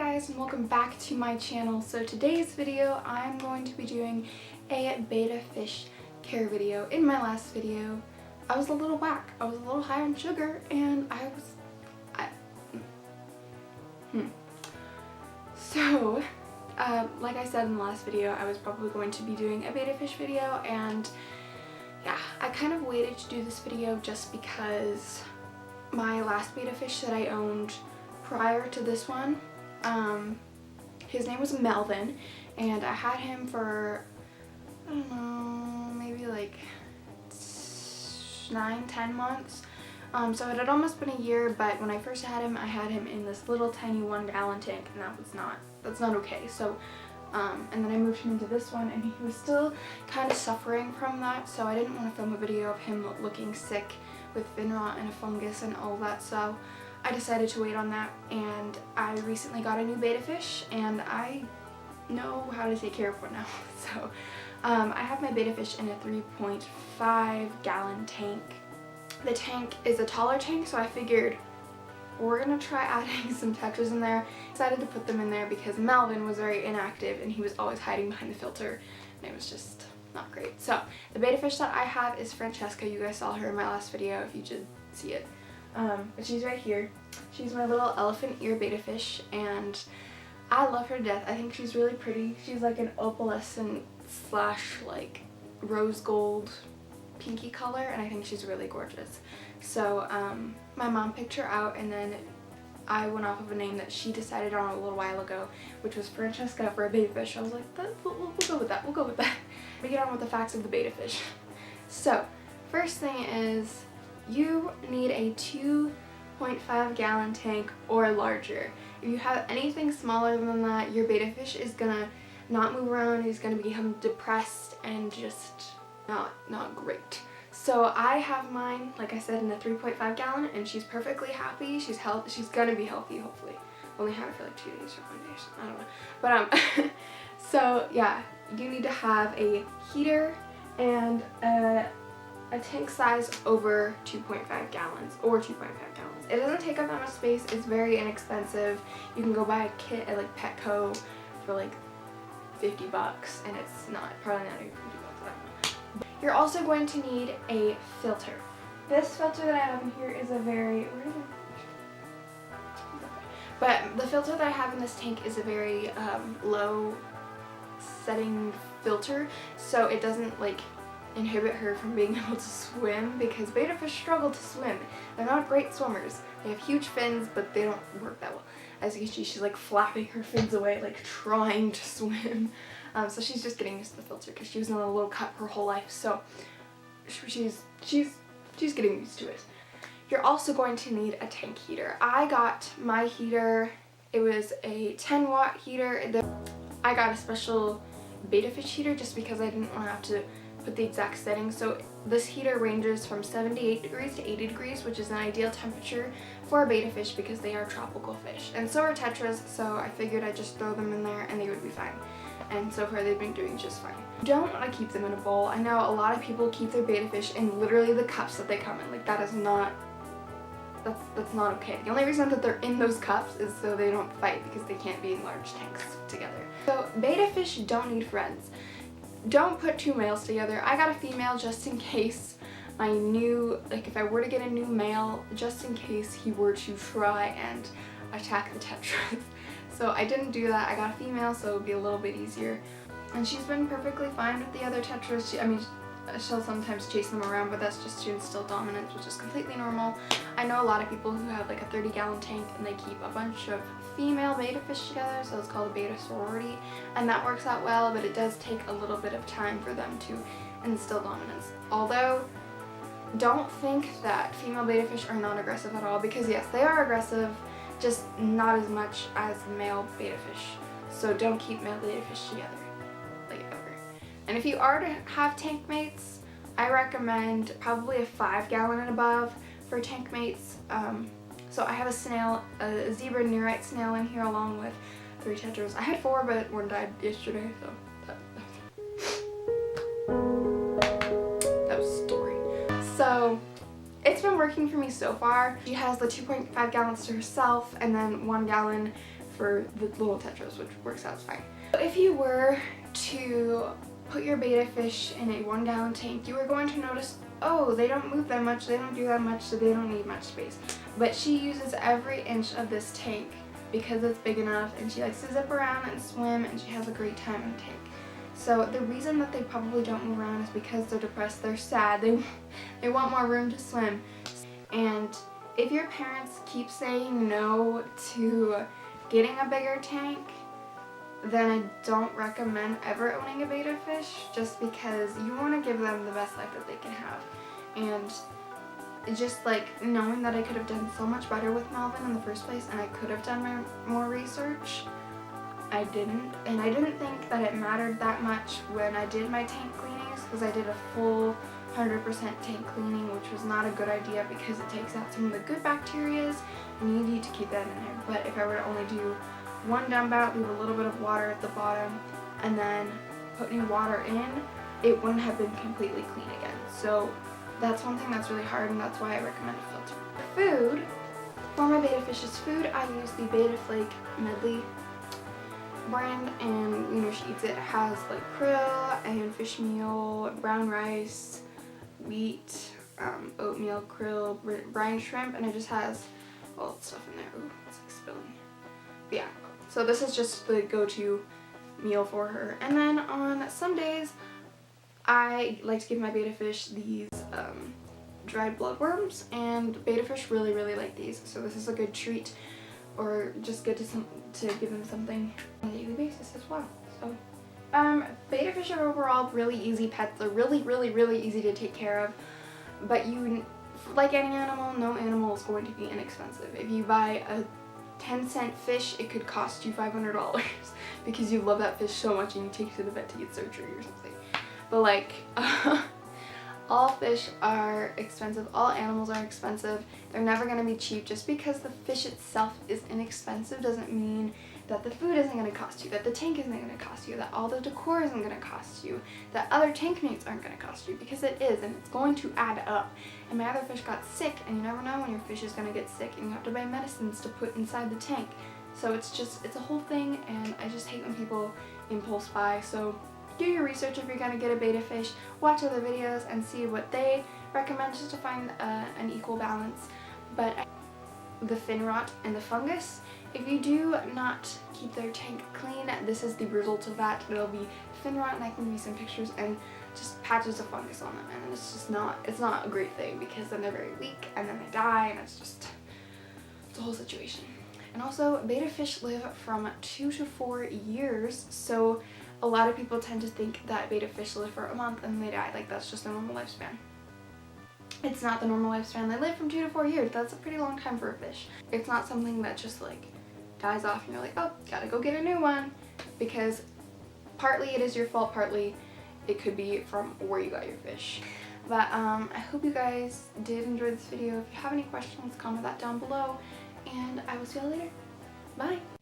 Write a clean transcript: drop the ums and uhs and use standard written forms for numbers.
guys, and welcome back to my channel. So today's video I'm going to be doing a betta fish care video. In my last video I was a little whack. I was a little high on sugar and So like I said in the last video, I was probably going to be doing a betta fish video, and yeah, I kind of waited to do this video just because my last betta fish that I owned prior to this one, his name was Melvin, and I had him for, I don't know, maybe like 9-10 months. So it had almost been a year, but when I first had him, I had him in this little tiny 1-gallon tank, and that's not okay. So and then I moved him into this one, and he was still kind of suffering from that, so I didn't want to film a video of him looking sick with fin rot and a fungus and all that, so I decided to wait on that. And I recently got a new betta fish, and I know how to take care of one now. So I have my betta fish in a 3.5-gallon tank. The tank is a taller tank, so I figured we're gonna try adding some tetras in there. I decided to put them in there because Melvin was very inactive and he was always hiding behind the filter, and it was just not great. So the betta fish that I have is Francesca. You guys saw her in my last video if you did see it. But she's right here. She's my little elephant ear betta fish, and I love her to death. I think she's really pretty. She's like an opalescent / like rose gold pinky color, and I think she's really gorgeous. So my mom picked her out, and then I went off of a name that she decided on a little while ago, which was Francesca for a betta fish. I was like, we'll go with that. We'll go with that. We get on with the facts of the betta fish. So first thing is, you need a 2.5-gallon tank or larger. If you have anything smaller than that, your betta fish is gonna not move around. He's gonna become depressed and just not great. So I have mine, like I said, in a 3.5-gallon, and she's perfectly happy. She's gonna be healthy, hopefully. Only had her for like 2 days or 1 day, I don't know. But so yeah, you need to have a heater and a tank size over 2.5 gallons or 2.5 gallons. It doesn't take up that much space. It's very inexpensive. You can go buy a kit at like Petco for like $50, and it's probably not even $50. I don't know. You're also going to need a filter. This filter that I have in here is a very the filter that I have in this tank is a very low setting filter, so it doesn't like inhibit her from being able to swim, because betta fish struggle to swim. They're not great swimmers. They have huge fins, but they don't work that well. As you can see, she's like flapping her fins away, like trying to swim. So she's just getting used to the filter because she was in a little cup her whole life. So she's getting used to it. You're also going to need a tank heater. I got my heater. It was a 10-watt heater. I got a special betta fish heater just because I didn't want to have to put the exact settings. So this heater ranges from 78 degrees to 80 degrees, which is an ideal temperature for a betta fish because they are tropical fish. And so are tetras, so I figured I'd just throw them in there and they would be fine. And so far they've been doing just fine. You don't want to keep them in a bowl. I know a lot of people keep their betta fish in literally the cups that they come in. Like, that is not, that's not okay. The only reason that they're in those cups is so they don't fight, because they can't be in large tanks together. So betta fish don't need friends. Don't put 2 males together. I got a female just in case I knew, like, if I were to get a new male, just in case he were to try and attack the tetras. So I didn't do that. I got a female, so it would be a little bit easier. And she's been perfectly fine with the other tetras. She'll sometimes chase them around, but that's just to instill dominance, which is completely normal. I know a lot of people who have like a 30-gallon tank and they keep a bunch of female betta fish together, so it's called a betta sorority, and that works out well, but it does take a little bit of time for them to instill dominance. Although, don't think that female betta fish are not aggressive at all, because yes, they are aggressive, just not as much as male betta fish. So don't keep male betta fish together, like, ever. And if you are to have tank mates, I recommend probably a 5-gallon and above for tank mates. So I have a zebra nearite snail in here along with 3 tetras. I had 4, but one died yesterday, so that was a story. So it's been working for me so far. She has the 2.5 gallons to herself, and then 1 gallon for the little tetras, which works out fine. If you were to put your betta fish in a 1 gallon tank, you are going to notice, oh, they don't move that much, they don't do that much, so they don't need much space. But she uses every inch of this tank because it's big enough, and she likes to zip around and swim, and she has a great time in the tank. So the reason that they probably don't move around is because they're depressed, they're sad, they want more room to swim. And if your parents keep saying no to getting a bigger tank, then I don't recommend ever owning a betta fish, just because you want to give them the best life that they can have. And just like knowing that I could have done so much better with Melvin in the first place, and I could have done more research, I didn't. And I didn't think that it mattered that much when I did my tank cleanings, because I did a full 100% tank cleaning, which was not a good idea because it takes out some of the good bacteria, and you need to keep that in there. But if I were to only do 1 dump out, leave a little bit of water at the bottom, and then put new water in, it wouldn't have been completely clean again. So that's one thing that's really hard, and that's why I recommend a filter. For food, for my betta fish's food, I use the Betta Flake Medley brand, and you know, she eats it. It has like krill and fish meal, brown rice, wheat, oatmeal, krill, brine shrimp, and it just has all that stuff in there. Ooh, it's like spilling. But yeah, so this is just the go-to meal for her. And then on some days, I like to give my betta fish these dried bloodworms, and betta fish really, really like these. So this is a good treat, or just good to give them something on a daily basis as well. So betta fish are overall really easy pets. They're really, really, really easy to take care of. But you, like any animal, no animal is going to be inexpensive. If you buy a 10-cent fish, it could cost you $500 because you love that fish so much and you take it to the vet to get surgery or something. But like, all fish are expensive, all animals are expensive. They're never going to be cheap. Just because the fish itself is inexpensive doesn't mean that the food isn't going to cost you, that the tank isn't going to cost you, that all the decor isn't going to cost you, that other tank mates aren't going to cost you, because it is, and it's going to add up. And my other fish got sick, and you never know when your fish is going to get sick, and you have to buy medicines to put inside the tank. So it's a whole thing, and I just hate when people impulse buy. So do your research if you're going to get a betta fish, watch other videos and see what they recommend just to find an equal balance. But the fin rot and the fungus, if you do not keep their tank clean, this is the result of that. There'll be fin rot, and I can give you some pictures, and just patches of fungus on them, and it's not a great thing, because then they're very weak and then they die, and it's a whole situation. And also, betta fish live from 2 to 4 years, so a lot of people tend to think that betta fish live for a month and they die. Like, that's just a normal lifespan. It's not the normal lifespan. They live from 2 to 4 years. That's a pretty long time for a fish. It's not something that just like dies off and you're like, oh, gotta go get a new one. Because partly it is your fault, partly it could be from where you got your fish. But I hope you guys did enjoy this video. If you have any questions, comment that down below, and I will see you all later. Bye!